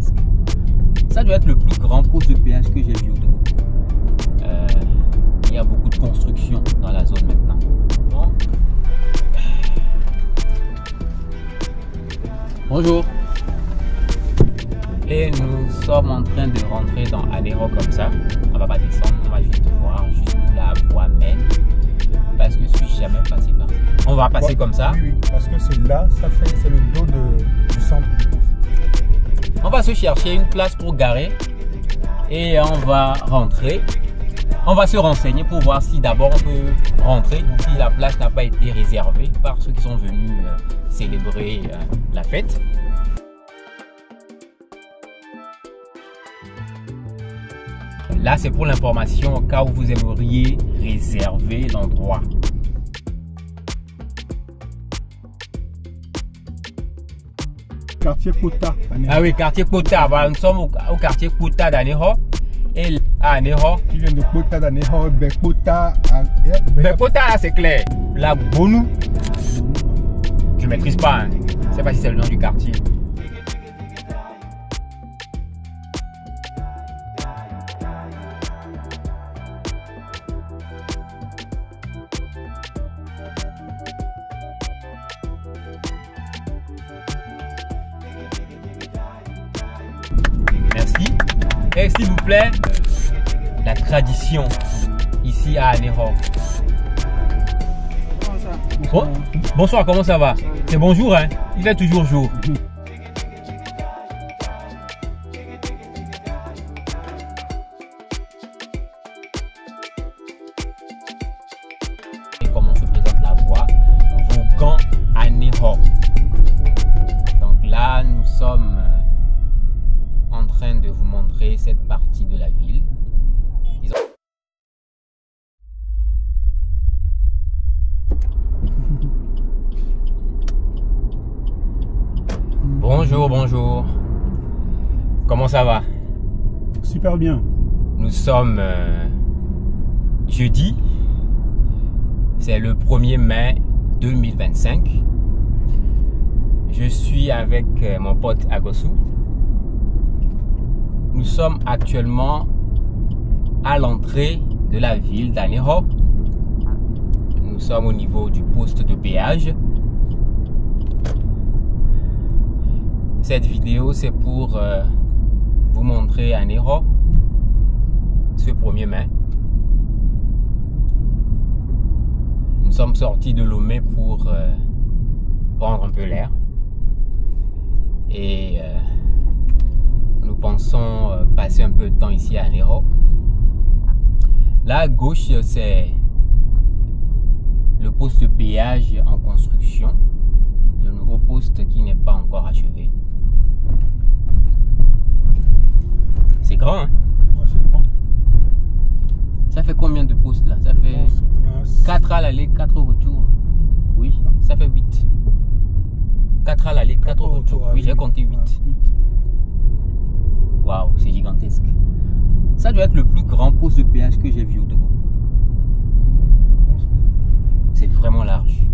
gigantesque. Ça doit être le plus grand poste de péage que j'ai vu au Togo. Il y a beaucoup de construction dans la zone maintenant. Bon. Bonjour. Et nous sommes en train de rentrer dans Anéro comme ça. On va pas descendre, on va juste voir jusqu'où la voie mène. Parce que je suis jamais passé par là. On va passer comme ça. Oui, parce que c'est là, c'est le dos du centre. On va se chercher une place pour garer. Et on va rentrer. On va se renseigner pour voir si d'abord on peut rentrer, si la place n'a pas été réservée par ceux qui sont venus célébrer la fête. Là, c'est pour l'information au cas où vous aimeriez réserver l'endroit. Quartier Kota. Ah oui, quartier Kota. Voilà, nous sommes au quartier Kota d'Anéro. Et à Anéro. Qui vient de Kota d'Anéro, Bekota. Bekota, c'est clair. La Bonou. Je ne maîtrise pas. Hein. Je ne sais pas si c'est le nom du quartier. Merci. Et s'il vous plaît, la tradition ici à Anéro. Bon, bonsoir, comment ça va? C'est bonjour, hein? Il fait toujours jour. Et comment se présente la voie? Vaughan Anéro. Donc là, nous sommes en train de vous montrer cette partie de la ville. Bonjour, bonjour. Comment ça va? Super bien. Nous sommes jeudi. C'est le 1er mai 2025. Je suis avec mon pote Agosu. Nous sommes actuellement à l'entrée de la ville d'Anéro. Nous sommes au niveau du poste de péage. Cette vidéo, c'est pour vous montrer Anéro ce 1er mai. Nous sommes sortis de Lomé pour prendre un peu l'air. Et nous pensons passer un peu de temps ici à Anéro. Là à gauche, c'est le poste de péage en construction. Le nouveau poste qui n'est pas encore achevé. C'est grand, hein? Ouais, c'est grand. Ça fait combien de postes là? Ça fait 4 à l'aller, 4 au retour. Oui, ça fait 8. 4 à l'aller, 4 au retour. Oui, j'ai compté 8. Waouh, c'est gigantesque. Ça doit être le plus grand poste de péage que j'ai vu au Togo. C'est vraiment large.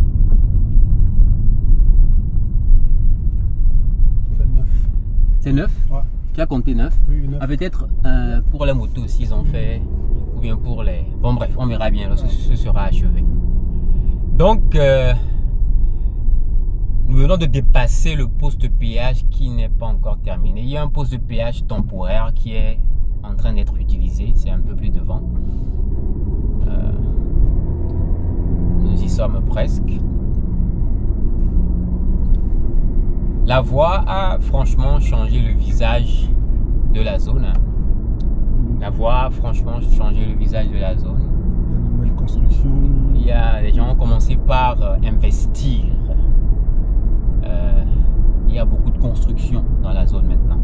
Ça fait 9. C'est 9? Ouais. Tu as compté 9? Oui, 9. Ah, peut-être pour les motos aussi, ils ont fait. Ou bien pour les. Bon, bref, on verra bien lorsque ce sera achevé. Donc, nous venons de dépasser le poste de péage qui n'est pas encore terminé. Il y a un poste de péage temporaire qui est en train d'être utilisé. C'est un peu plus devant. Nous y sommes presque. La voie a franchement changé le visage de la zone. La voie a franchement changé le visage de la zone. Il y a de nouvelles constructions. Les gens ont commencé par investir. Il y a beaucoup de construction dans la zone maintenant.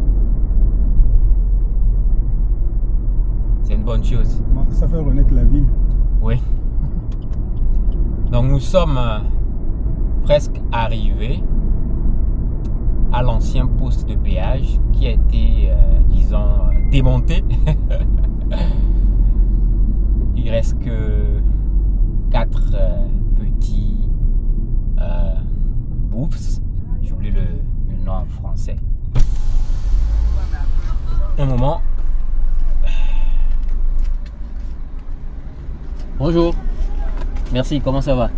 C'est une bonne chose. Ça fait renaître la ville. Oui. Donc nous sommes presque arrivés à l'ancien poste de péage qui a été, disons, démonté. Il reste que 4 petits bouffes. J'ai oublié le nom en français. Un moment. Bonjour. Merci, comment ça va?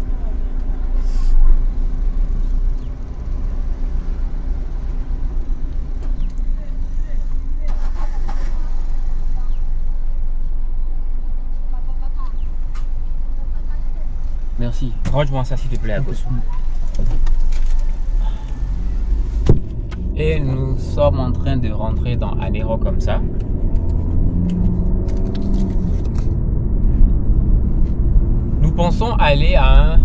Merci. Range-moi ça s'il te plaît à gauche. Et nous sommes en train de rentrer dans Anéro comme ça. Nous pensons aller à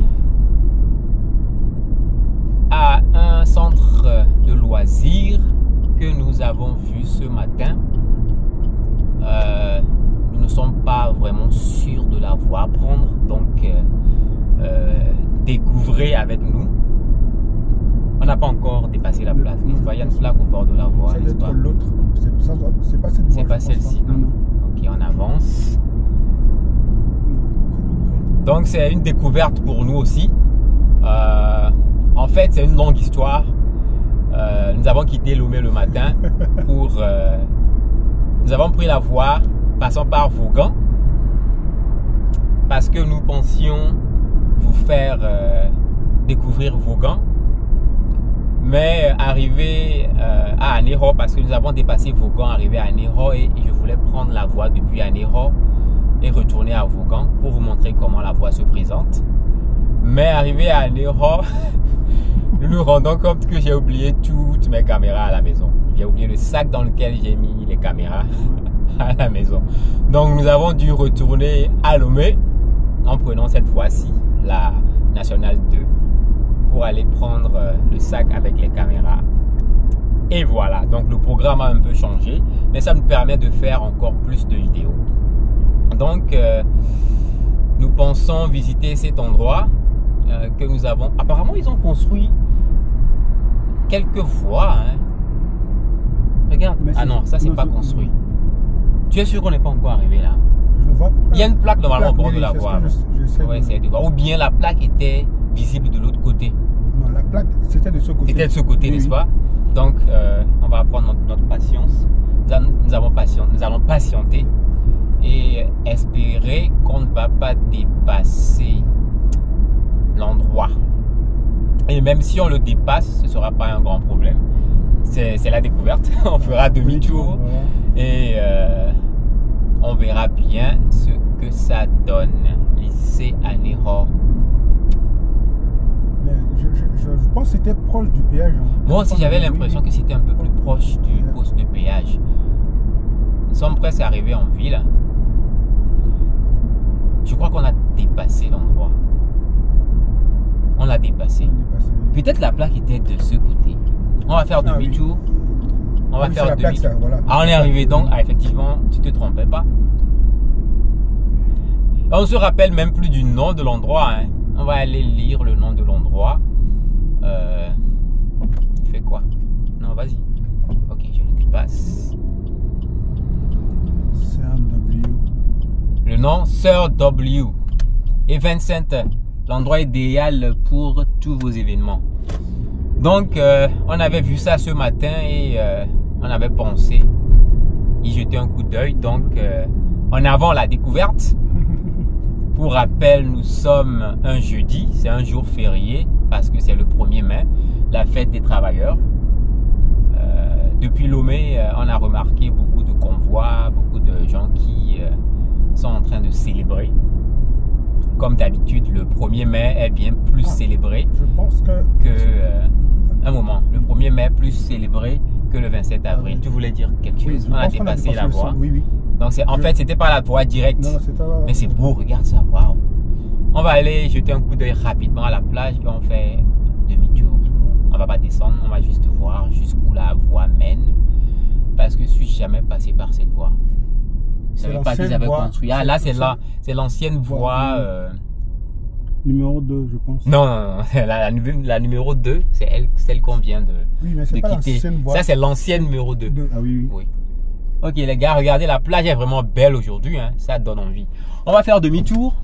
un centre de loisirs que nous avons vu ce matin. Nous ne sommes pas vraiment sûrs de la voie à prendre, donc découvrez avec nous. On n'a pas encore dépassé la plaque, n'est-ce pas? Il y a une plaque au bord de la voie, n'est-ce pas? L'autre, c'est pas cette voie. C'est pas celle-ci, non? Ok, on avance. Donc c'est une découverte pour nous aussi. En fait, c'est une longue histoire. Nous avons quitté Lomé le matin pour... nous avons pris la voie passant par Vaughan parce que nous pensions vous faire découvrir Vaughan. Mais arrivé à Anéro, parce que nous avons dépassé Vaughan, arrivé à Anéro et je voulais prendre la voie depuis Anéro et retourner à Vaughan pour vous montrer comment la voie se présente. Mais arrivé à Anéro, nous nous rendons compte que j'ai oublié toutes mes caméras à la maison. J'ai oublié le sac dans lequel j'ai mis les caméras à la maison. Donc nous avons dû retourner à Lomé en prenant cette fois-ci la Nationale 2 pour aller prendre le sac avec les caméras. Et voilà, donc le programme a un peu changé, mais ça nous permet de faire encore plus de vidéos. Donc nous pensons visiter cet endroit que nous avons. Apparemment ils ont construit quelques voies, hein. Regarde. Ah non, ça c'est pas construit. Tu es sûr qu'on n'est pas encore arrivé là? Je le vois. Il y a une plaque normalement au bord de la voie. Ouais, ou bien la plaque était visible de l'autre côté. Non, la plaque c'était de ce côté. C'était de ce côté, n'est-ce pas? Donc on va prendre notre patience. Nous allons patienter et espérer qu'on ne va pas dépasser l'endroit. Et même si on le dépasse, ce ne sera pas un grand problème. C'est la découverte. On fera demi-tour et on verra bien ce que ça donne. Lycée Anéro. Mais je pense que c'était proche du péage. Moi aussi, j'avais l'impression que c'était un peu plus proche du poste de péage. Nous sommes presque arrivés en ville. Je crois qu'on a dépassé l'endroit. On l'a dépassé. Peut-être la plaque était de ce côté. On va faire demi-tour. On va faire demi-tour. Voilà. Ah, on est arrivé donc. Ah, effectivement, tu te trompais pas. On se rappelle même plus du nom de l'endroit. Hein. On va aller lire le nom de l'endroit. Tu fais quoi? Non, vas-y. Ok, je le dépasse. Sir W. Le nom, Sir W. Event Center. L'endroit idéal pour tous vos événements. Donc, on avait vu ça ce matin et on avait pensé y jeter un coup d'œil. Donc, en avant la découverte. Pour rappel, nous sommes un jeudi, c'est un jour férié parce que c'est le 1er mai, la fête des travailleurs. Depuis Lomé, on a remarqué beaucoup de convois, beaucoup de gens qui sont en train de célébrer. Comme d'habitude, le 1er mai est bien plus célébré je pense que un moment. Le 1er mai est plus célébré que le 27 avril. Tu voulais dire quelque chose? Oui, on a dépassé la voie. Oui. Donc en fait, c'était pas la voie directe. Non, mais c'est beau, regarde ça. Waouh. On va aller jeter un coup d'œil rapidement à la plage et on fait demi-tour. On va pas descendre, on va juste voir jusqu'où la voie mène. Parce que je suis jamais passé par cette voie. Je savais pas qu'ils avaient construit. Ah là, c'est l'ancienne voie. Numéro 2, je pense. Non. La numéro 2, c'est celle qu'on vient de quitter. Ça, c'est l'ancienne numéro 2. Ah oui. Ok les gars, regardez, la plage est vraiment belle aujourd'hui. Hein. Ça donne envie. On va faire demi-tour.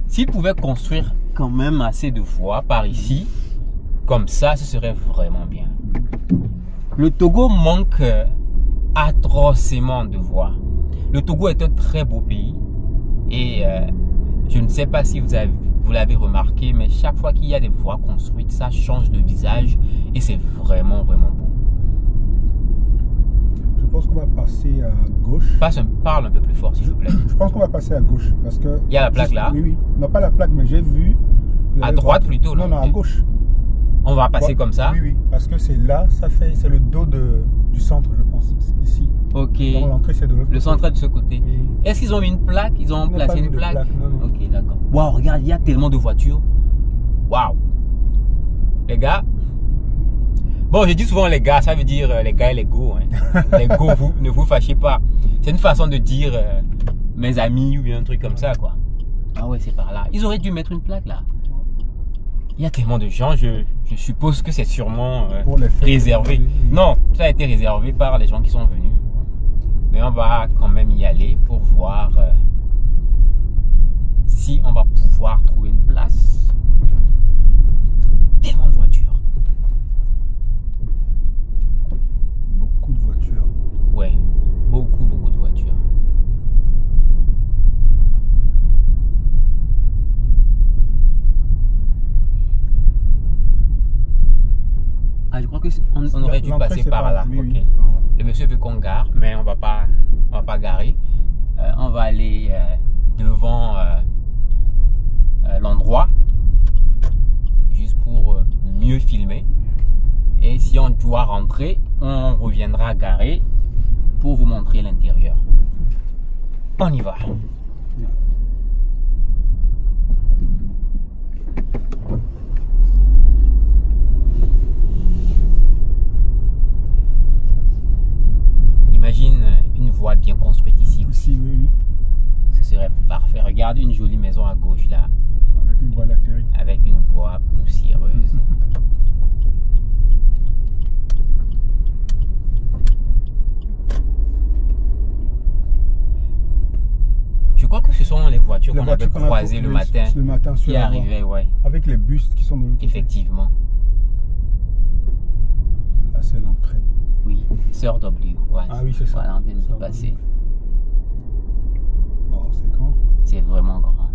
S'ils pouvaient construire quand même assez de voies par ici, comme ça, ce serait vraiment bien. Le Togo manque atrocement de voies. Le Togo est un très beau pays et je ne sais pas si vous l'avez remarqué, mais chaque fois qu'il y a des voies construites, ça change de visage et c'est vraiment beau. Je pense qu'on va passer à gauche. Parle un peu plus fort s'il vous plaît. Je pense qu'on va passer à gauche parce que... Il y a la plaque là? Oui. Non, pas la plaque, mais j'ai vu... À droite plutôt? Non, à gauche. On va passer comme ça? Oui, parce que c'est là, c'est le dos du centre, je pense, ici. Ok. Donc l'entrée, c'est de l'autre côté. Le centre est de ce côté. Oui. Est-ce qu'ils ont mis une plaque? Ils ont placé une plaque? Non. Ok, d'accord. Waouh, regarde, il y a tellement de voitures. Waouh. Les gars. Bon, je dis souvent les gars, ça veut dire les gars et les go. Hein. Les go, ne vous fâchez pas. C'est une façon de dire mes amis ou bien un truc comme ça, quoi. Ah ouais, c'est par là. Ils auraient dû mettre une plaque là. Il y a tellement de gens, je suppose que c'est sûrement réservé. Non, ça a été réservé par les gens qui sont venus. Mais on va quand même y aller pour voir si on va pouvoir trouver une place. Tellement de voitures. Beaucoup de voitures. Ouais, beaucoup de voitures. Ah, je crois qu'on aurait dû passer par là. Oui, okay. oui, par là. Le monsieur veut qu'on gare, mais on va pas garer. On va aller devant l'endroit, juste pour mieux filmer. Et si on doit rentrer, on reviendra garer pour vous montrer l'intérieur. On y va. Bien. Imagine une voie bien construite ici aussi. Oui. Ce serait parfait. Regarde une jolie maison à gauche là. Avec une voie latérale. Avec une voie poussiéreuse. Je crois que ce sont les voitures qu'on avait croisées le matin qui arrivaient, ouais. Avec les bus qui sont de l'autre côté. Effectivement. Là, c'est l'entrée. Oui, Sœur W. Ouais. Ah oui, c'est ça. Voilà, on vient de passer. Oh, c'est grand. C'est vraiment grand.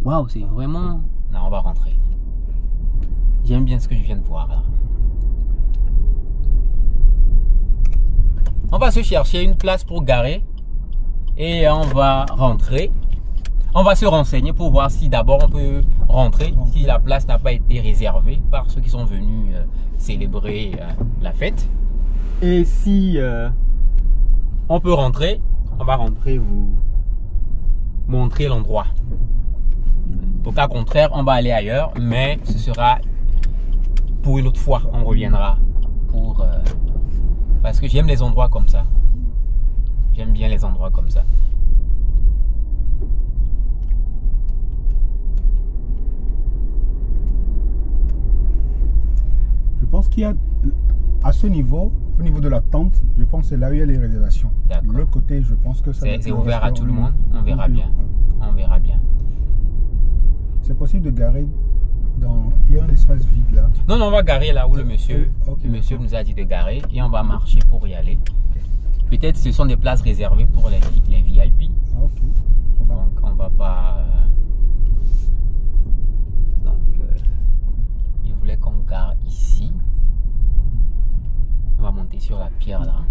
Waouh, c'est vraiment... Non, on va rentrer. J'aime bien ce que je viens de voir là. On va se chercher une place pour garer et on va rentrer. On va se renseigner pour voir si d'abord on peut rentrer, si la place n'a pas été réservée par ceux qui sont venus célébrer la fête. Et si on peut rentrer, on va rentrer vous montrer l'endroit. Au cas contraire, on va aller ailleurs, mais ce sera pour une autre fois. On reviendra pour parce que j'aime les endroits comme ça. J'aime bien les endroits comme ça. Je pense qu'il y a à ce niveau, au niveau de la tente, je pense que c'est là où il y a les réservations. Le côté, je pense que ça c'est ouvert à tout le monde. On verra bien. On verra bien. C'est possible de garer dans... Il y a un espace vide là. Non, on va garer là où le monsieur nous a dit de garer et on va marcher pour y aller. Peut-être ce sont des places réservées pour les VIP. Ah, ok. Donc on va pas... il voulait qu'on gare ici. On va monter sur la pierre là.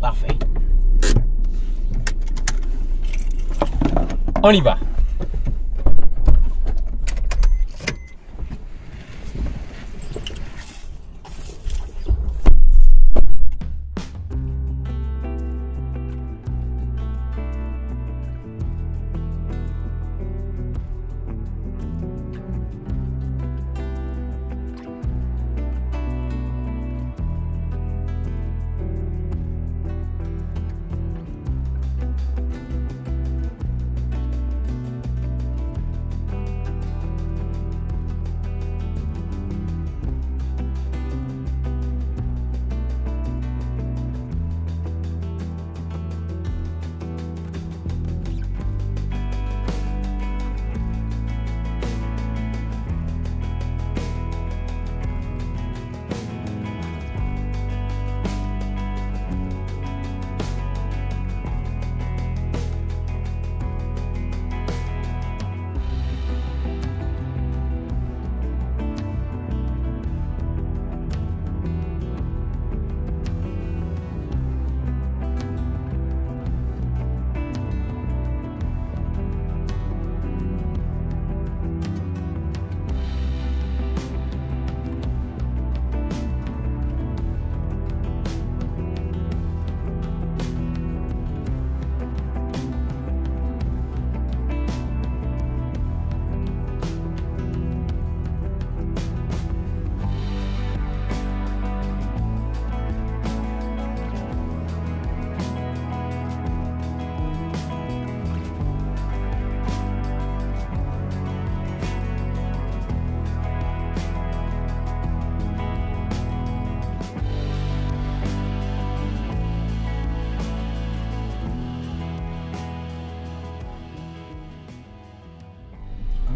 Parfait. On y va.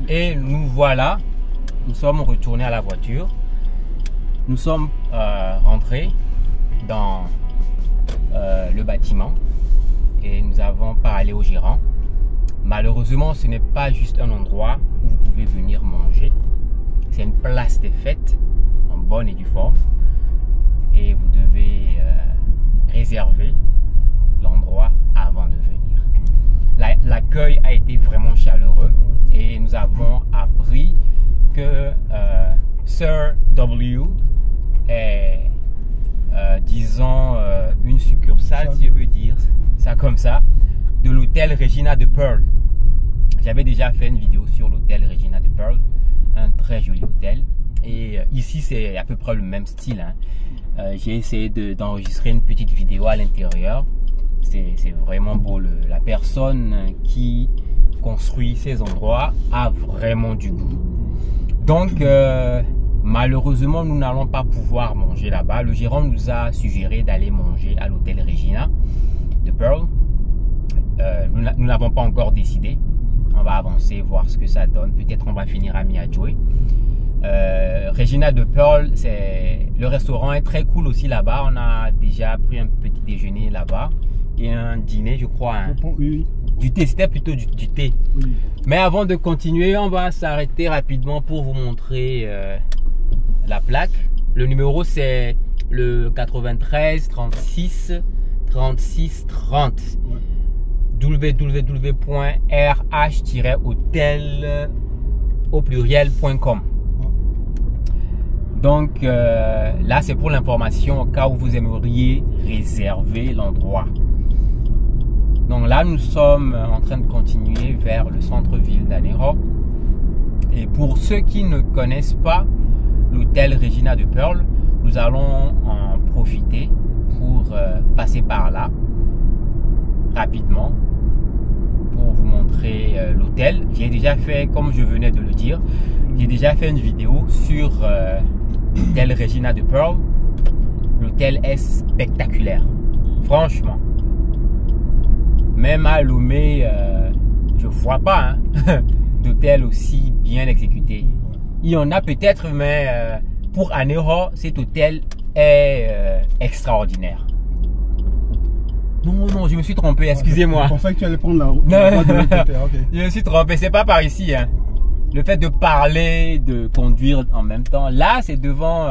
Et nous voilà, nous sommes retournés à la voiture. Nous sommes rentrés dans le bâtiment et nous avons parlé au gérant. Malheureusement, ce n'est pas juste un endroit où vous pouvez venir manger. C'est une place des fêtes en bonne et due forme. Et vous devez réserver l'endroit avant de venir. L'accueil a été vraiment chaleureux et nous avons appris que Sir W est, disons, une succursale, si je veux dire ça comme ça, de l'hôtel Regina de Pearl. J'avais déjà fait une vidéo sur l'hôtel Regina de Pearl, un très joli hôtel. Et ici, c'est à peu près le même style. Hein. J'ai essayé d'enregistrer une petite vidéo à l'intérieur. C'est vraiment beau. La personne qui construit ces endroits a vraiment du goût. Donc, malheureusement, nous n'allons pas pouvoir manger là-bas. Le gérant nous a suggéré d'aller manger à l'hôtel Regina de Pearl. Nous n'avons pas encore décidé. On va avancer, voir ce que ça donne. Peut-être on va finir à Miadjoy. Regina de Pearl, le restaurant est très cool aussi là-bas. On a déjà pris un petit déjeuner là-bas et un dîner, je crois. Hein. Oui. Du thé, c'était plutôt du thé. Oui. Mais avant de continuer, on va s'arrêter rapidement pour vous montrer la plaque. Le numéro, c'est le 93 36 36 30. Ouais. www.rh-hotel au pluriel.com. Donc là, c'est pour l'information au cas où vous aimeriez réserver l'endroit. Donc là, nous sommes en train de continuer vers le centre-ville d'Anéro. Et pour ceux qui ne connaissent pas l'hôtel Regina de Pearl, nous allons en profiter pour passer par là rapidement pour vous montrer l'hôtel. J'ai déjà fait, comme je venais de le dire, j'ai déjà fait une vidéo sur l'hôtel Regina de Pearl. L'hôtel est spectaculaire, franchement. Même à Lomé, je vois pas d'hôtel aussi bien exécuté. Il y en a peut-être, mais pour Anéro, cet hôtel est extraordinaire. Non, je me suis trompé, excusez-moi. Je pensais que tu allais prendre la route. Okay. Je me suis trompé, c'est pas par ici. Hein. Le fait de parler, de conduire en même temps, là c'est devant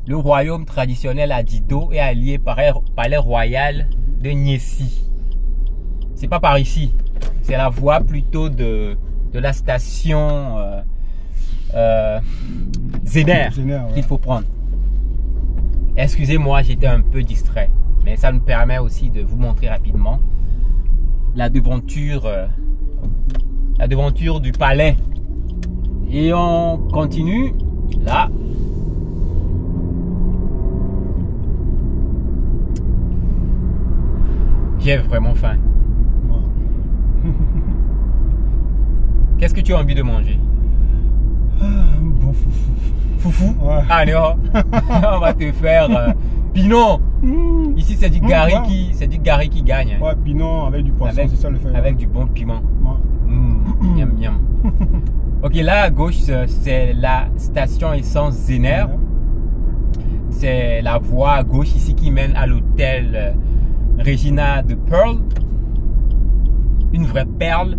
le royaume traditionnel à Dido et allié palais royal de Niessi. C'est pas par ici, c'est la voie plutôt de la station Zéner qu'il faut prendre. Excusez-moi, j'étais un peu distrait. Mais ça nous permet aussi de vous montrer rapidement la devanture du palais. Et on continue là. J'ai vraiment faim. Qu'est-ce que tu as envie de manger? Bon foufou. Foufou? Ouais. Ah non. On va te faire Pinon. Ici c'est du gari qui gagne. Ouais, Pinon avec du poisson, c'est ça le fait. Avec du bon piment. Ouais. Miam miam. Ok, là à gauche c'est la station essence Zéner. C'est la voie à gauche ici qui mène à l'hôtel Regina de Pearl. Une vraie perle.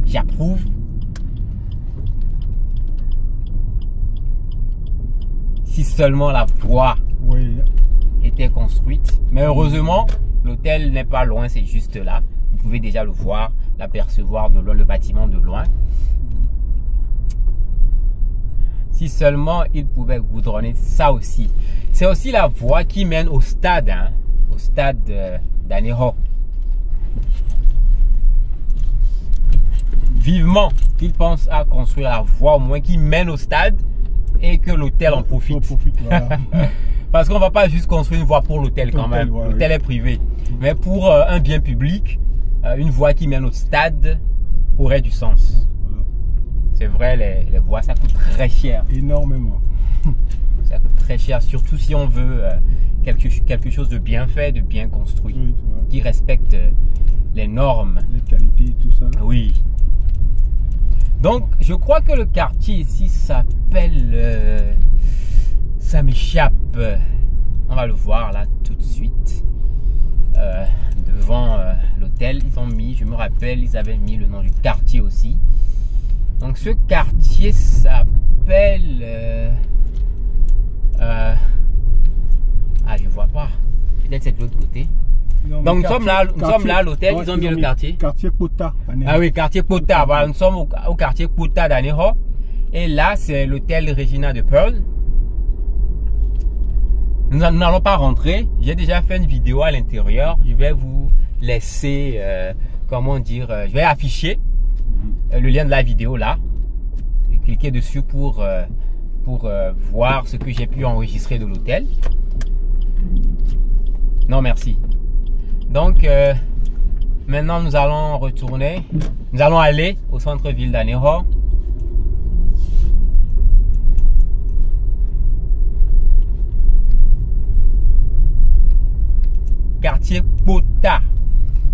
J'approuve. Si seulement la voie était construite. Mais heureusement, l'hôtel n'est pas loin, c'est juste là. Vous pouvez déjà le voir, l'apercevoir de loin, le bâtiment de loin. Si seulement il pouvait goudronner ça aussi. C'est aussi la voie qui mène au stade, hein, au stade d'Anéro. Vivement qu'il pense à construire la voie au moins qui mène au stade et que l'hôtel en profite. Voilà. Parce qu'on ne va pas juste construire une voie pour l'hôtel quand même. Voilà, l'hôtel est privé. Mais pour un bien public, une voie qui mène au stade aurait du sens. Voilà. C'est vrai, les voies, ça coûte très cher. Énormément. Ça coûte très cher, surtout si on veut quelque chose de bien fait, de bien construit, qui respecte les normes. Les qualités, tout ça. Oui. Donc, je crois que le quartier ici s'appelle... ça m'échappe. On va le voir là tout de suite. Devant l'hôtel, ils ont mis, je me rappelle, ils avaient mis le nom du quartier aussi. Donc, ce quartier s'appelle... ah, je vois pas. Peut-être c'est de l'autre côté. Non, donc nous sommes là à l'hôtel, ils ont mis le quartier. Quartier Kota. Ah oui, quartier Kota. Voilà, nous sommes au quartier Kota d'Aneho. Et là, c'est l'hôtel Regina de Pearl. Nous n'allons pas rentrer. J'ai déjà fait une vidéo à l'intérieur. Je vais vous laisser, comment dire, je vais afficher le lien de la vidéo là. Et cliquez dessus pour voir ce que j'ai pu enregistrer de l'hôtel. Non, merci. Donc, maintenant, nous allons retourner. Nous allons aller au centre-ville d'Aneho. Quartier Kota.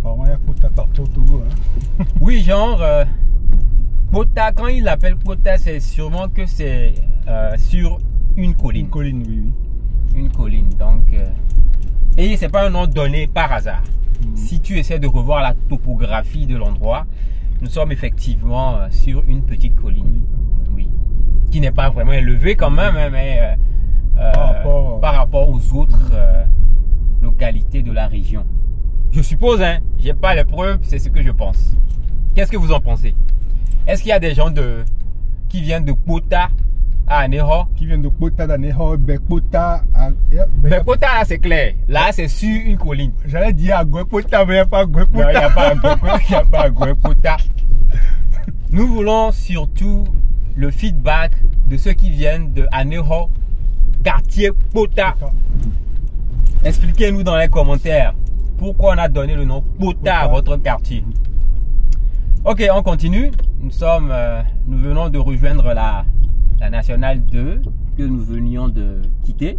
Il y a Kota partout au Togo. Hein. Oui, genre, Kota, quand il l'appelle Kota, c'est sûrement que c'est sur une colline. Une colline, oui, oui. Une colline, donc... et c'est pas un nom donné par hasard. Si tu essaies de revoir la topographie de l'endroit, nous sommes effectivement sur une petite colline. Oui. Qui n'est pas vraiment élevée quand même, hein, mais par rapport aux autres localités de la région. Je suppose, hein, j'ai pas les preuves, c'est ce que je pense. Qu'est-ce que vous en pensez? Est-ce qu'il y a des gens qui viennent de Kota à Aneho? Qui viennent de Kota d'Aneho, Kota à... Kota, là c'est clair. Là c'est sur une colline. J'allais dire à Kota, mais il n'y a pas à Kota. Non, il n'y a pas à Kota. Nous voulons surtout le feedback de ceux qui viennent de Aneho, quartier Kota. Expliquez-nous dans les commentaires pourquoi on a donné le nom Kota à votre quartier. Ok, on continue. Nous venons de rejoindre la nationale 2 que nous venions de quitter.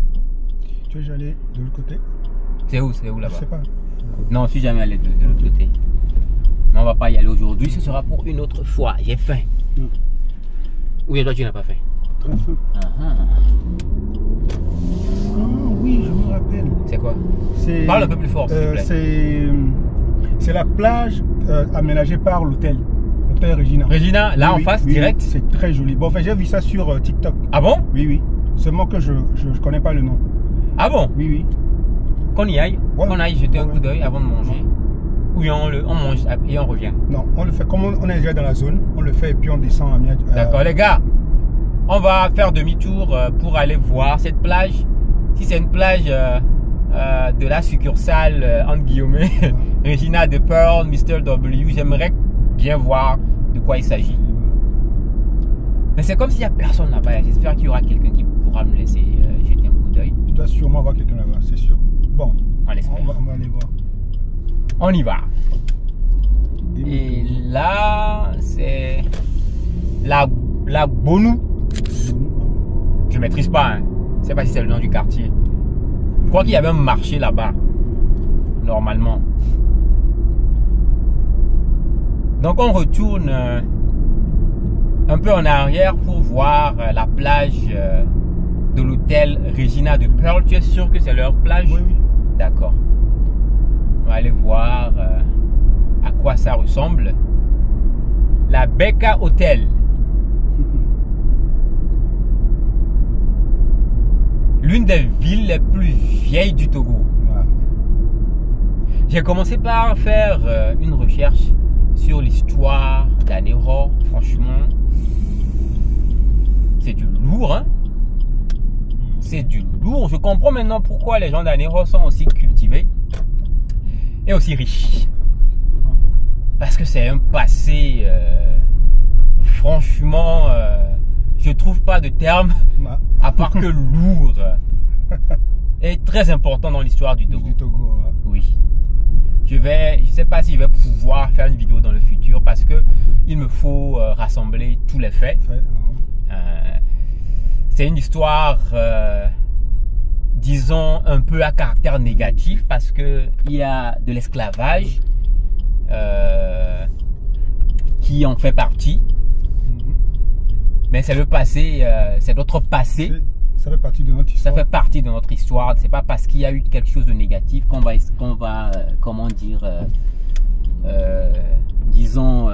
Tu es déjà allé de l'autre côté? C'est où là-bas? Je sais pas. Non, je suis jamais allé de l'autre côté. Mais on va pas y aller aujourd'hui, ce sera pour une autre fois. J'ai faim. Oui, toi tu n'as pas faim. Très faim. Oui, je me rappelle. C'est quoi? Parle un peu plus fort, s'il vous plaît. C'est la plage aménagée par l'hôtel. L'hôtel Regina. Regina, là en face, direct? C'est très joli. Bon, enfin, j'ai vu ça sur TikTok. Ah bon? Oui, oui. Seulement que je ne connais pas le nom. Ah bon? Oui, oui. Qu'on y aille? Ouais. Qu'on aille jeter un coup d'œil avant de manger? Ou bien on mange et on revient? Non, on le fait comme on est déjà dans la zone. On le fait et puis on descend à Miad. D'accord, les gars. On va faire demi-tour pour aller voir cette plage. Si c'est une plage de la succursale, entre guillemets, Regina de Pearl, Mr. W, j'aimerais bien voir de quoi il s'agit. Mais c'est comme s'il n'y a personne là-bas. J'espère qu'il y aura quelqu'un qui pourra me laisser jeter un coup d'œil. Il doit sûrement avoir quelqu'un là-bas, c'est sûr. Bon, on l'espère. On va aller voir. On y va. Et là, c'est la Bonou. Je maîtrise pas. Hein. Je sais pas si c'est le nom du quartier. Je crois qu'il y avait un marché là-bas. Normalement. Donc on retourne un peu en arrière pour voir la plage de l'hôtel Regina de Pearl. Tu es sûr que c'est leur plage? Oui, oui. D'accord. On va aller voir à quoi ça ressemble. La Beka Hotel. L'une des villes les plus vieilles du Togo. Ouais. J'ai commencé par faire une recherche sur l'histoire d'Aneho. Franchement, c'est du lourd, hein? C'est du lourd. Je comprends maintenant pourquoi les gens d'Aneho sont aussi cultivés et aussi riches. Parce que c'est un passé, franchement, je trouve pas de terme à part que lourd et très important dans l'histoire du Togo. Ouais. Oui. Je sais pas si je vais pouvoir faire une vidéo dans le futur parce que il me faut rassembler tous les faits. C'est une histoire, disons, un peu à caractère négatif parce que il y a de l'esclavage qui en fait partie. Mais c'est le passé, c'est notre passé. Ça fait partie de notre histoire. Ça fait partie de notre histoire. C'est pas parce qu'il y a eu quelque chose de négatif qu'on va comment dire, disons,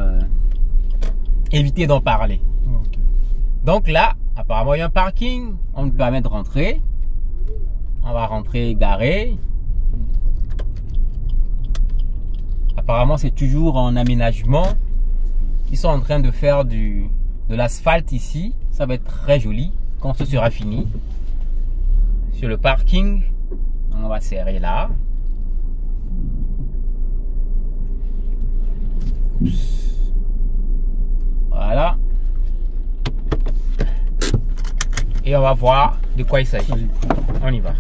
éviter d'en parler. Okay. Donc là, apparemment, il y a un parking. On nous permet de rentrer. On va rentrer garé. Apparemment, c'est toujours en aménagement. Ils sont en train de faire de l'asphalte ici. Ça va être très joli quand ce sera fini. Sur le parking, on va serrer là. Voilà. Et on va voir de quoi il s'agit. On y va.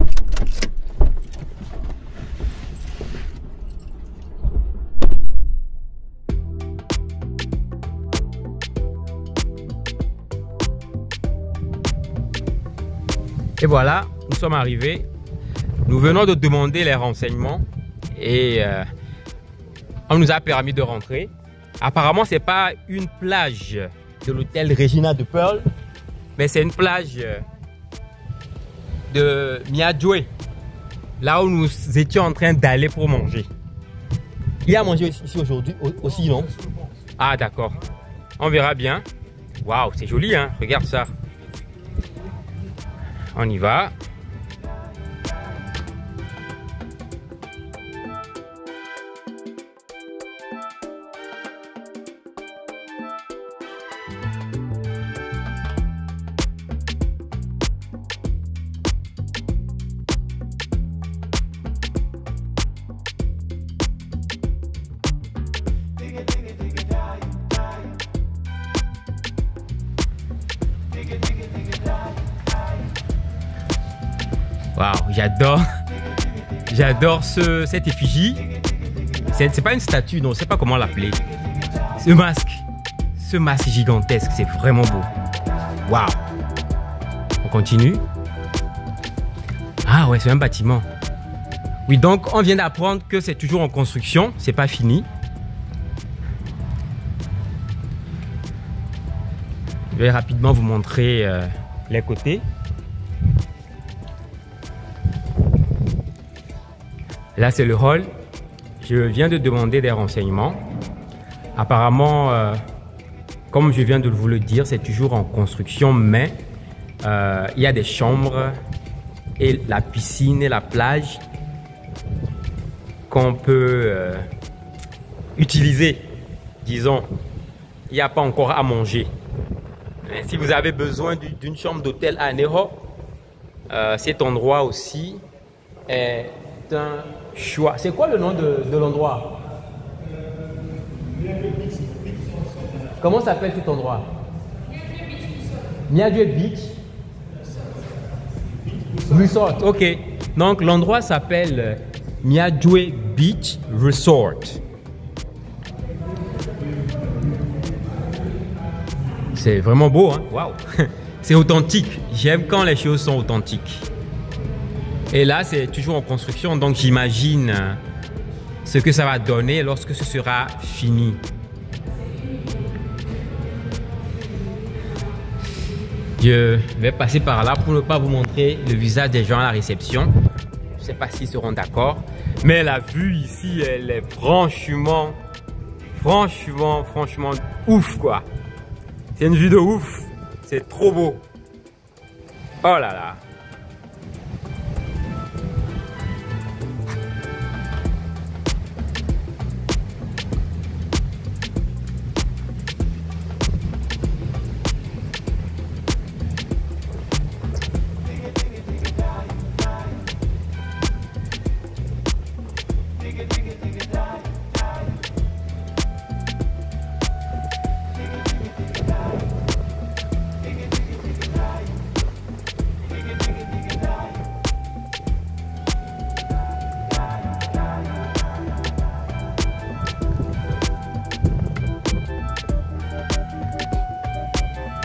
Et voilà, nous sommes arrivés. Nous venons de demander les renseignements et on nous a permis de rentrer. Apparemment, ce n'est pas une plage de l'hôtel Regina de Pearl, mais c'est une plage de Miadjoe, là où nous étions en train d'aller pour manger. Il y a à manger ici aujourd'hui aussi, non? Ah, d'accord. On verra bien. Waouh, c'est joli, hein? Regarde ça. On y va. Waouh, j'adore cette effigie. C'est pas une statue, non, je sais pas comment l'appeler. Ce masque gigantesque, c'est vraiment beau. Waouh. On continue. Ah ouais, c'est un bâtiment. Oui, donc on vient d'apprendre que c'est toujours en construction, c'est pas fini. Je vais rapidement vous montrer les côtés. Là, c'est le hall. Je viens de demander des renseignements. Apparemment, comme je viens de vous le dire, c'est toujours en construction, mais il y a des chambres et la piscine et la plage qu'on peut utiliser. Disons, il n'y a pas encore à manger. Mais si vous avez besoin d'une chambre d'hôtel à Neho, cet endroit aussi est un choix. C'est quoi le nom de l'endroit? Comment s'appelle cet endroit? Miadjoe Beach Resort. Ok. Donc l'endroit s'appelle Miadjoe Beach Resort. C'est vraiment beau, hein? Waouh. C'est authentique. J'aime quand les choses sont authentiques. Et là, c'est toujours en construction, donc j'imagine ce que ça va donner lorsque ce sera fini. Je vais passer par là pour ne pas vous montrer le visage des gens à la réception. Je ne sais pas s'ils seront d'accord. Mais la vue ici, elle est franchement ouf, quoi. C'est une vue de ouf. C'est trop beau. Oh là là.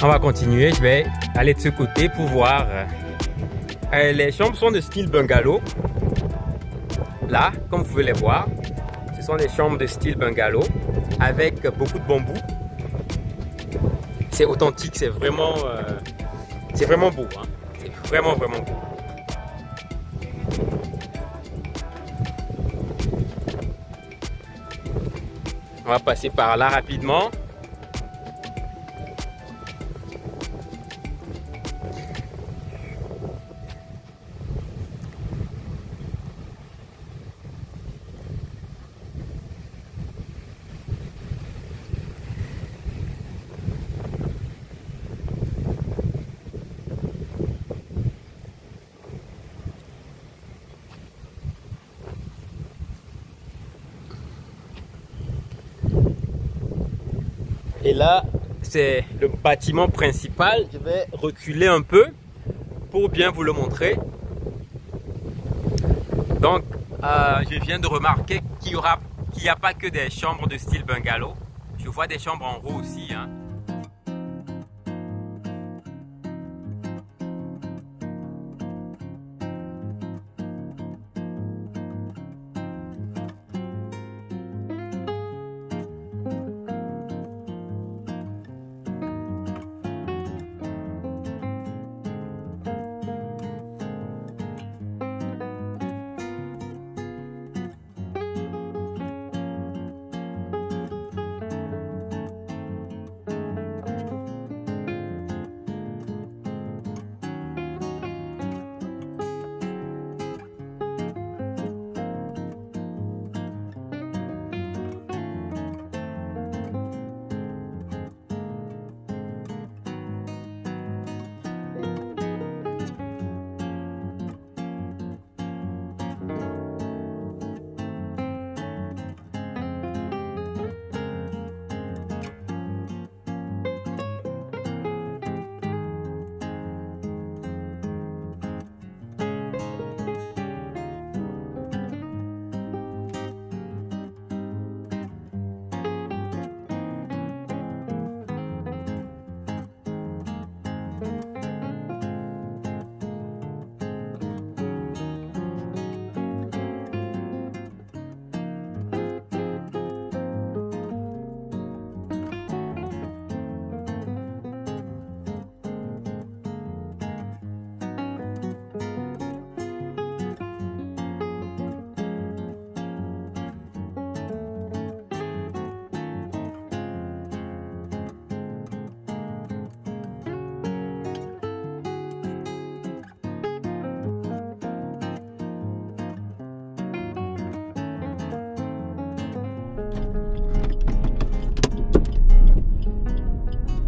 On va continuer, je vais aller de ce côté pour voir. Les chambres sont de style bungalow. Là, comme vous pouvez les voir, ce sont des chambres de style bungalow avec beaucoup de bambou. C'est authentique, c'est vraiment beau. Hein. C'est vraiment beau. On va passer par là rapidement. Et là, c'est le bâtiment principal. Je vais reculer un peu pour bien vous le montrer. Donc, je viens de remarquer qu'il n'y a pas que des chambres de style bungalow. Je vois des chambres en haut aussi. Hein.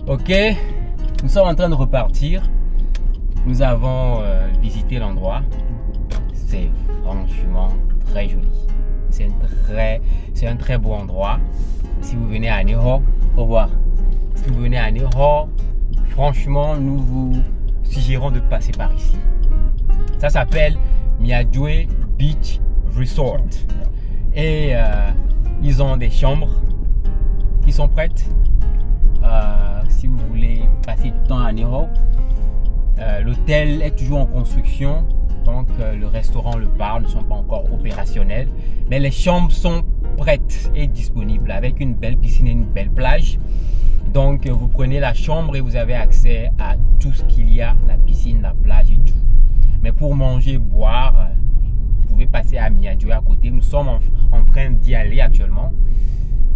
Ok, nous sommes en train de repartir. Nous avons visité l'endroit. C'est franchement très joli. C'est un très beau endroit. Si vous venez à Neho, au revoir. Si vous venez à Neho, franchement, nous vous suggérons de passer par ici. Ça s'appelle Miadjoe Beach Resort. Et ils ont des chambres qui sont prêtes. Si vous voulez passer du temps à Neho, l'hôtel est toujours en construction, donc le restaurant, le bar ne sont pas encore opérationnels, mais les chambres sont prêtes et disponibles avec une belle piscine et une belle plage. Donc vous prenez la chambre et vous avez accès à tout ce qu'il y a, la piscine, la plage et tout. Mais pour manger, boire, vous pouvez passer à Miadjoe à côté. Nous sommes en train d'y aller actuellement.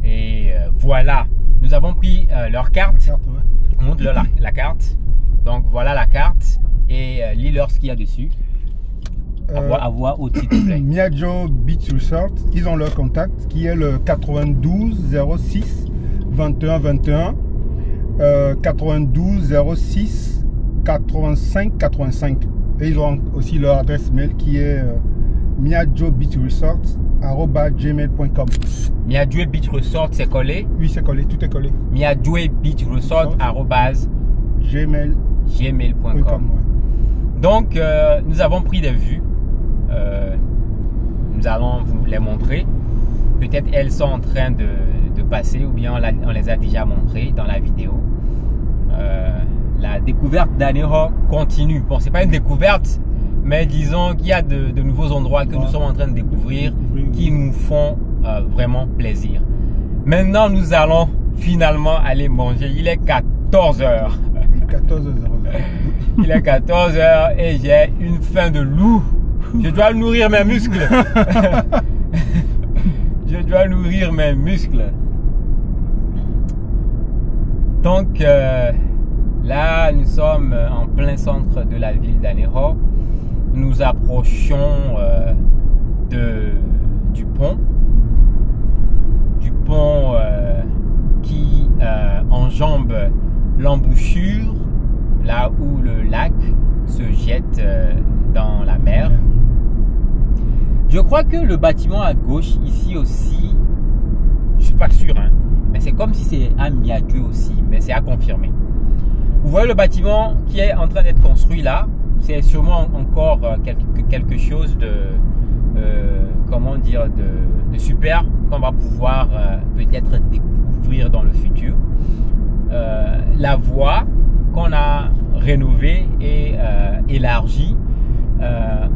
Et voilà, nous avons pris leur carte. On montre leur la carte. Donc voilà la carte et lis-leur ce qu'il y a dessus. À voir au titre, s'il te plaît. Miadjoe Beach Resort, ils ont leur contact qui est le 92 06 21 21 92 06 85 85. Et ils ont aussi leur adresse mail qui est miadjoebeachresort@gmail.com. Miadjoe Beach Resort, c'est collé? Oui, c'est collé, tout est collé. Miadjoe Beach Resort@gmail.com. Ouais. Donc, nous avons pris des vues. Nous allons vous les montrer. Peut-être elles sont en train de passer ou bien on les a déjà montrées dans la vidéo. La découverte d'Aneho continue. Bon, c'est pas une découverte, mais disons qu'il y a de nouveaux endroits que nous sommes en train de découvrir qui nous font vraiment plaisir. Maintenant, nous allons finalement aller manger. Il est 14 h. 14h00. Il est 14 h et j'ai une faim de loup. Je dois nourrir mes muscles. Je dois nourrir mes muscles. Donc là, nous sommes en plein centre de la ville d'Aneho. Nous approchons du pont. Qui enjambe l'embouchure, là où le lac se jette dans la mer. Je crois que le bâtiment à gauche, ici aussi, je suis pas sûr, hein, mais c'est comme si c'est à Miadjoe aussi, mais c'est à confirmer. Vous voyez le bâtiment qui est en train d'être construit là, c'est sûrement encore quelque chose de, comment dire, de super qu'on va pouvoir peut-être découvrir dans le futur. La voie qu'on a rénovée et élargie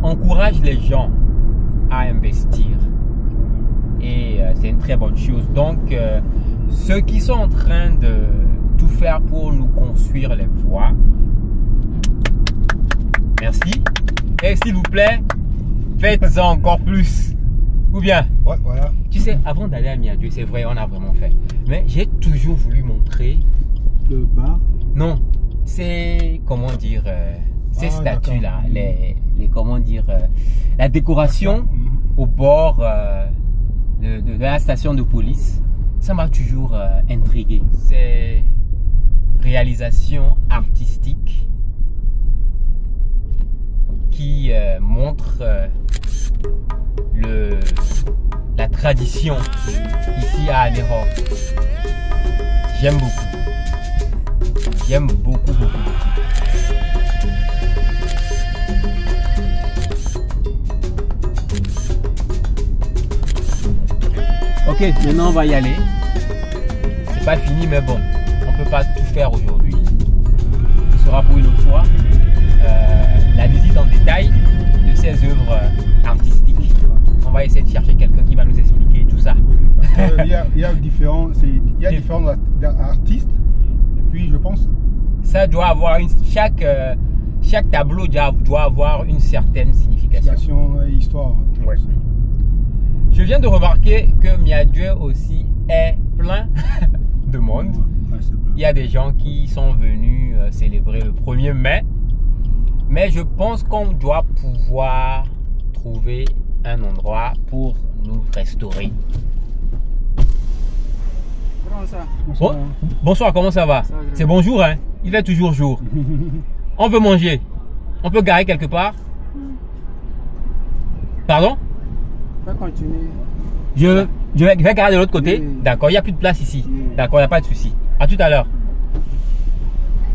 encourage les gens à investir et c'est une très bonne chose. Donc ceux qui sont en train de tout faire pour nous construire les voies, merci, et s'il vous plaît faites-en encore plus. Ou bien, ouais, voilà. Tu sais, avant d'aller à Miadjoe, c'est vrai, on a vraiment fait. Mais j'ai toujours voulu montrer le bar. Non, c'est comment dire, ces statues-là, les comment dire, la décoration au bord de la station de police. Ça m'a toujours intrigué. Ces réalisations artistiques qui montrent la tradition ici à Aneho. J'aime beaucoup. J'aime beaucoup. Ok, maintenant on va y aller. C'est pas fini, mais bon, on peut pas tout faire aujourd'hui. Ce sera pour une autre fois la visite en détail de ces œuvres artistiques. On va essayer de chercher quelqu'un qui va nous expliquer tout ça. Il y a différents artistes. Et puis je pense... Ça doit avoir chaque tableau doit avoir une certaine signification. Et histoire. Ouais. Je viens de remarquer que Miadjoe aussi est plein de monde. Ouais, il y a des gens qui sont venus célébrer le 1er mai. Mais je pense qu'on doit pouvoir trouver un endroit pour nous restaurer. Bonsoir. Bonsoir, comment ça va? C'est bonjour, hein? Il fait toujours jour. On veut manger. On peut garer quelque part? Pardon? On va continuer. Je vais garer de l'autre côté. Oui. D'accord, il n'y a plus de place ici. Oui. D'accord, il n'y a pas de souci. À tout à l'heure.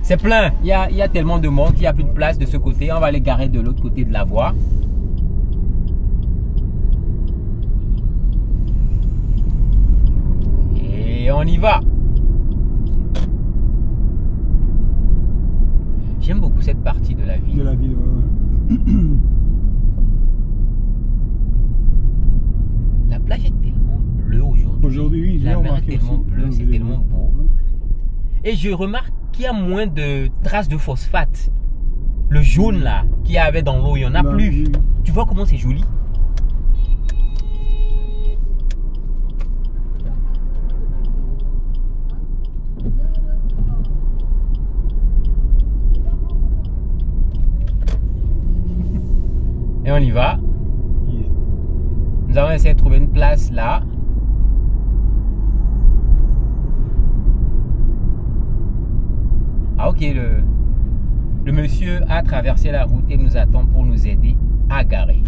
C'est plein. Il y a tellement de monde qu'il n'y a plus de place de ce côté. On va les garer de l'autre côté de la voie. Et on y va. J'aime beaucoup cette partie de la ville. De la ville, ouais. La plage est tellement bleue aujourd'hui. Aujourd'hui, oui, la mer est tellement bleue, c'est tellement beau. Et je remarque qu'il y a moins de traces de phosphate. Le jaune là, qu'il y avait dans l'eau, il n'y en a plus. Oui. Tu vois comment c'est joli? Et on y va. Nous allons essayer de trouver une place là. Ah ok, le monsieur a traversé la route et nous attend pour nous aider à garer.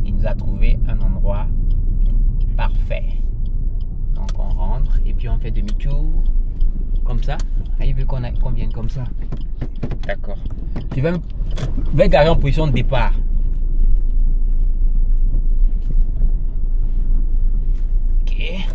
Il nous a trouvé un endroit parfait. Donc on rentre et puis on fait demi-tour. Comme ça. Ah, il veut qu'on vienne comme ça. D'accord. Je vais garer en position de départ. Ok.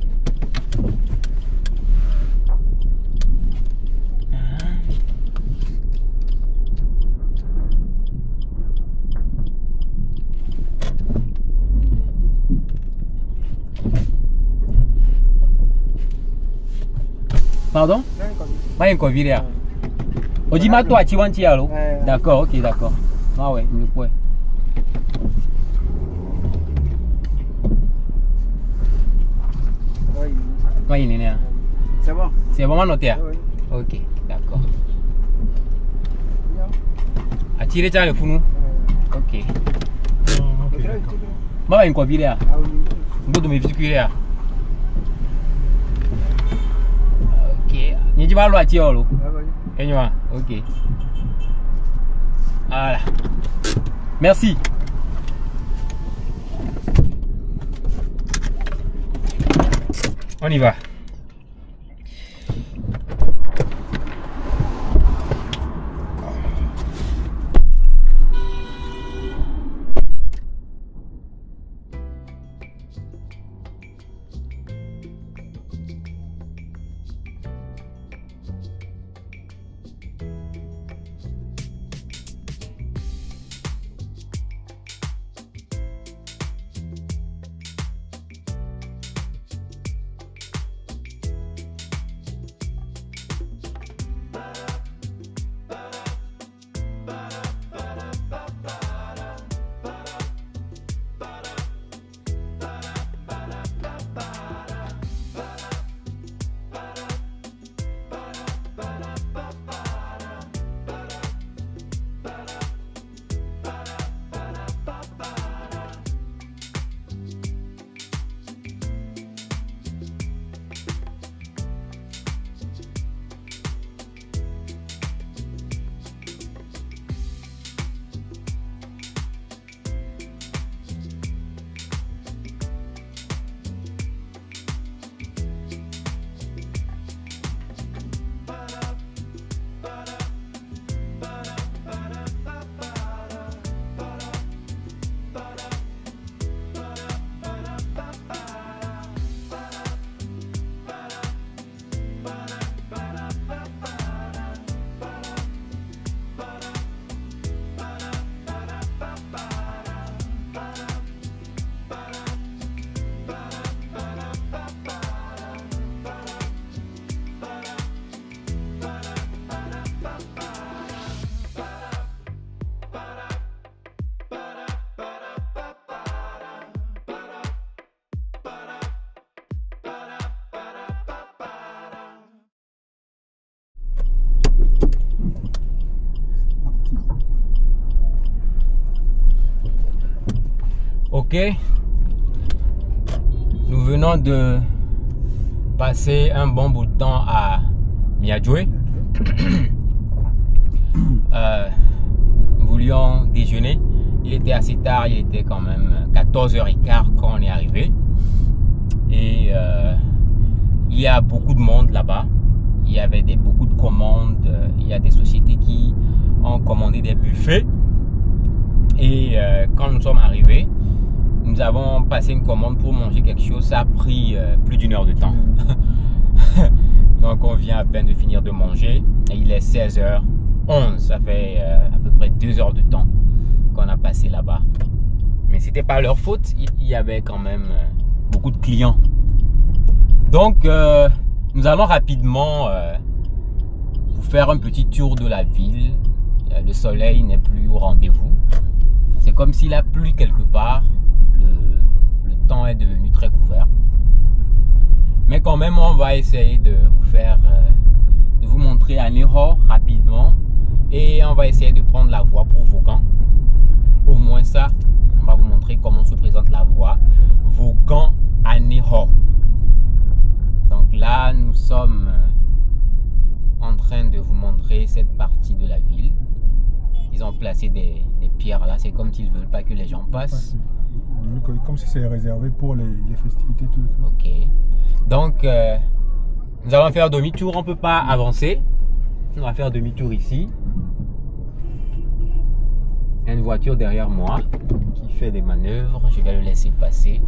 Pardon? Pas encore viré. On dit ma toi, tu vas en alors? D'accord, ok, d'accord. Ah ouais, le point. Oui, il est né. C'est bon. C'est vraiment noté. Oui. Ok, d'accord. Attirez le fou. Ok. Bah, il viré. Beaucoup de mes véhicules. Ok. Ni tu vas le attirer. Ok. Voilà. Merci. On y va. Ok, nous venons de passer un bon bout de temps à Miadjoue. Nous voulions déjeuner. Il était assez tard, il était quand même 14h15 quand on est arrivé. Et il y a beaucoup de monde là-bas. Il y avait beaucoup de commandes. Il y a des sociétés qui ont commandé des buffets. Et quand nous sommes arrivés, nous avons passé une commande pour manger quelque chose. Ça a pris plus d'une heure de temps. Donc on vient à peine de finir de manger. Et il est 16h11. Ça fait à peu près 2 heures de temps qu'on a passé là-bas. Mais c'était pas leur faute. Il y avait quand même beaucoup de clients. Donc nous allons rapidement vous faire un petit tour de la ville. Le soleil n'est plus au rendez-vous. C'est comme s'il a plu quelque part. Le temps est devenu très couvert. Mais quand même, on va essayer de vous montrer Aného rapidement. Et on va essayer de prendre la voie pour Vaughan. Au moins ça, on va vous montrer comment se présente la voie Vaughan-Aného. Donc là, nous sommes en train de vous montrer cette partie de la ville. Ils ont placé des pierres là, c'est comme s'ils ne veulent pas que les gens passent. Comme si c'est réservé pour les festivités. Tout. Ok. Donc, nous allons faire demi-tour, on ne peut pas avancer. On va faire demi-tour ici. Il y a une voiture derrière moi qui fait des manœuvres. Je vais le laisser passer.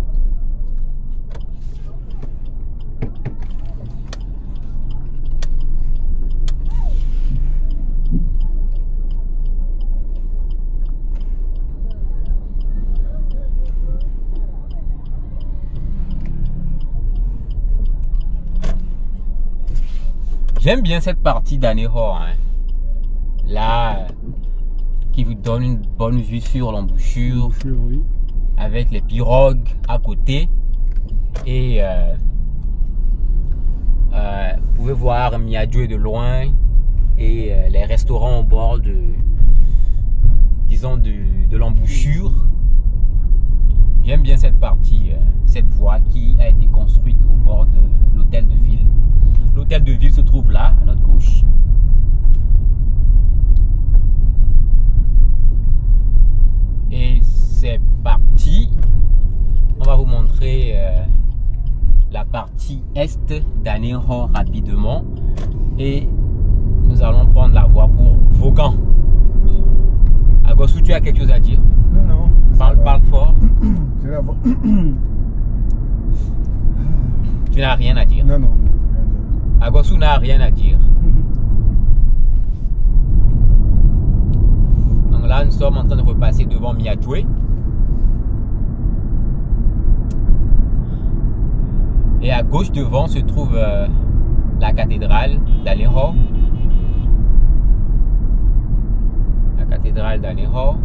J'aime bien cette partie d'Anéhor, hein. Là, qui vous donne une bonne vue sur l'embouchure, oui. avec les pirogues à côté. Et vous pouvez voir Miadjoe de loin et les restaurants au bord de, disons, de l'embouchure. J'aime bien cette partie, cette voie qui a été construite au bord de l'hôtel de ville. L'hôtel de ville se trouve là, à notre gauche. Et c'est parti. On va vous montrer la partie est d'Anéhor rapidement. Et nous allons prendre la voie pour Vaughan. Agosou, tu as quelque chose à dire? Non, non. Parle fort. Je vais avoir... Tu n'as rien à dire. Non, non. Agosou n'a rien à dire. Donc là, nous sommes en train de repasser devant Miadjoe. Et à gauche devant se trouve la cathédrale d'Anéhor. La cathédrale d'Anéhor.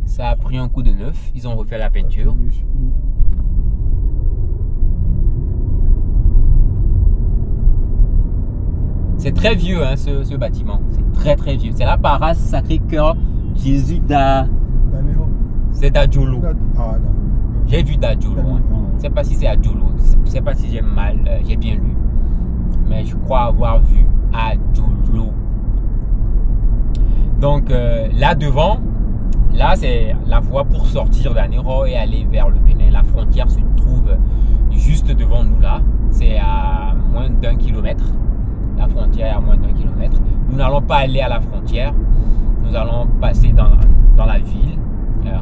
Ça a pris un coup de neuf. Ils ont refait la peinture. C'est très vieux, hein, ce bâtiment. C'est très très vieux. C'est la paroisse Sacré-Cœur Jésus d'A. C'est d'Adjolo. Ah, non. J'ai vu d'Adjolo. Hein. Je ne sais pas si c'est Adjolo. Je ne sais pas si j'ai mal. J'ai bien lu. Mais je crois avoir vu Adjolo. Donc là devant, là c'est la voie pour sortir d'Anéhor et aller vers le Bénin. La frontière se trouve juste devant nous là. C'est à moins d'1 kilomètre. La frontière est à moins d'1 kilomètre. Nous n'allons pas aller à la frontière. Nous allons passer dans la ville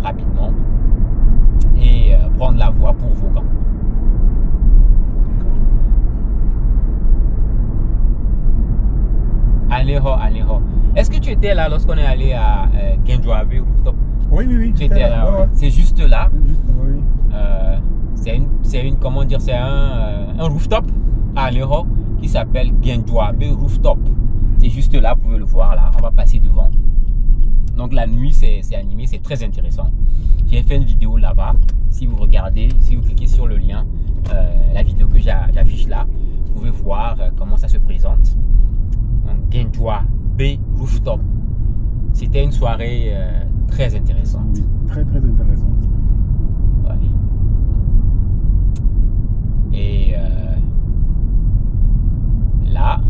rapidement et prendre la voie pour Vaughan. Anéhor. Est-ce que tu étais là lorsqu'on est allé à Gendjoabe Rooftop? Oui, oui, oui. Tu étais là, ouais. C'est juste là. Oui. C'est une, comment dire, c'est un rooftop à Anéhor qui s'appelle Gendjoabe Rooftop. C'est juste là, vous pouvez le voir là. On va passer devant. Donc la nuit, c'est animé, c'est très intéressant. J'ai fait une vidéo là-bas. Si vous regardez, si vous cliquez sur le lien, la vidéo que j'affiche là, vous pouvez voir comment ça se présente. Donc Gendjoabe Rooftop. C'était une soirée très intéressante. Oui, très très intéressante. Ouais. Et là,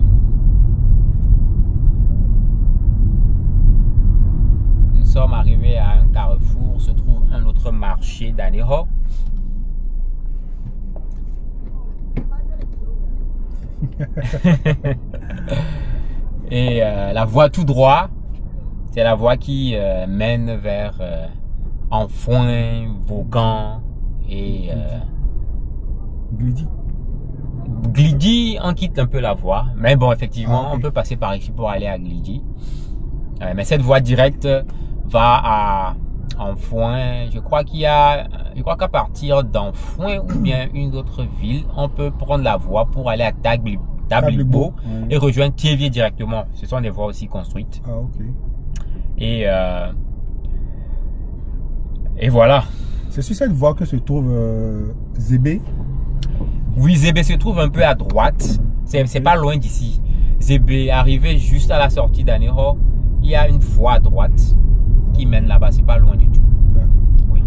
nous sommes arrivés à un carrefour, se trouve un autre marché d'Anéhor. Et la voie tout droit, c'est la voie qui mène vers Enfoin, Vaughan et Glidi. On quitte un peu la voie, mais bon, effectivement, on peut passer par ici pour aller à Glidi. Mais cette voie directe va à Enfoin. Je crois qu'à partir d'Enfoin ou bien une autre ville, on peut prendre la voie pour aller à Tablibo et rejoindre Thiévier directement. Ce sont des voies aussi construites. Ah, ok. Et voilà. C'est sur cette voie que se trouve Zébé. Oui, Zébé se trouve un peu à droite. C'est pas loin d'ici. Zébé, arrivé juste à la sortie d'Anéhor, il y a une voie à droite qui mène là-bas. C'est pas loin du tout. D'accord. Oui.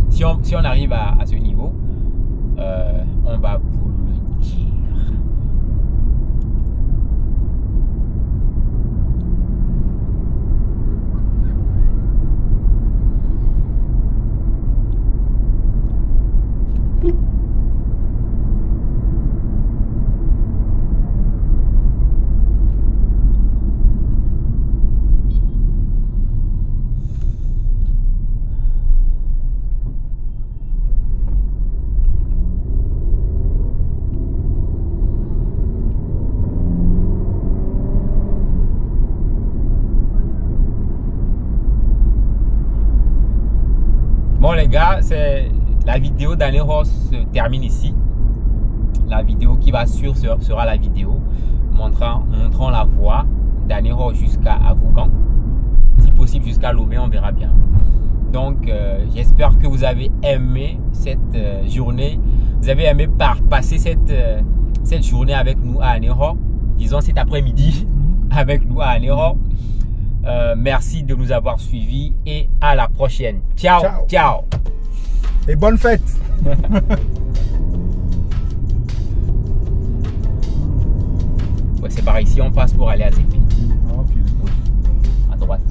Si on arrive à ce niveau, on va vous le dire. Bon les gars, c'est la vidéo d'Anéro se termine ici. La vidéo qui va suivre sera la vidéo montrant la voie d'Anéro jusqu'à Avougan. Si possible jusqu'à Lomé, on verra bien. Donc, j'espère que vous avez aimé cette journée. Vous avez aimé passer cette journée avec nous à Anéro. Disons cet après-midi avec nous à Anéro. Merci de nous avoir suivis et à la prochaine. Ciao, ciao. Ciao. Et bonne fête. Ouais, c'est par ici, on passe pour aller à Zépi. Ah, ok. Oui, à droite.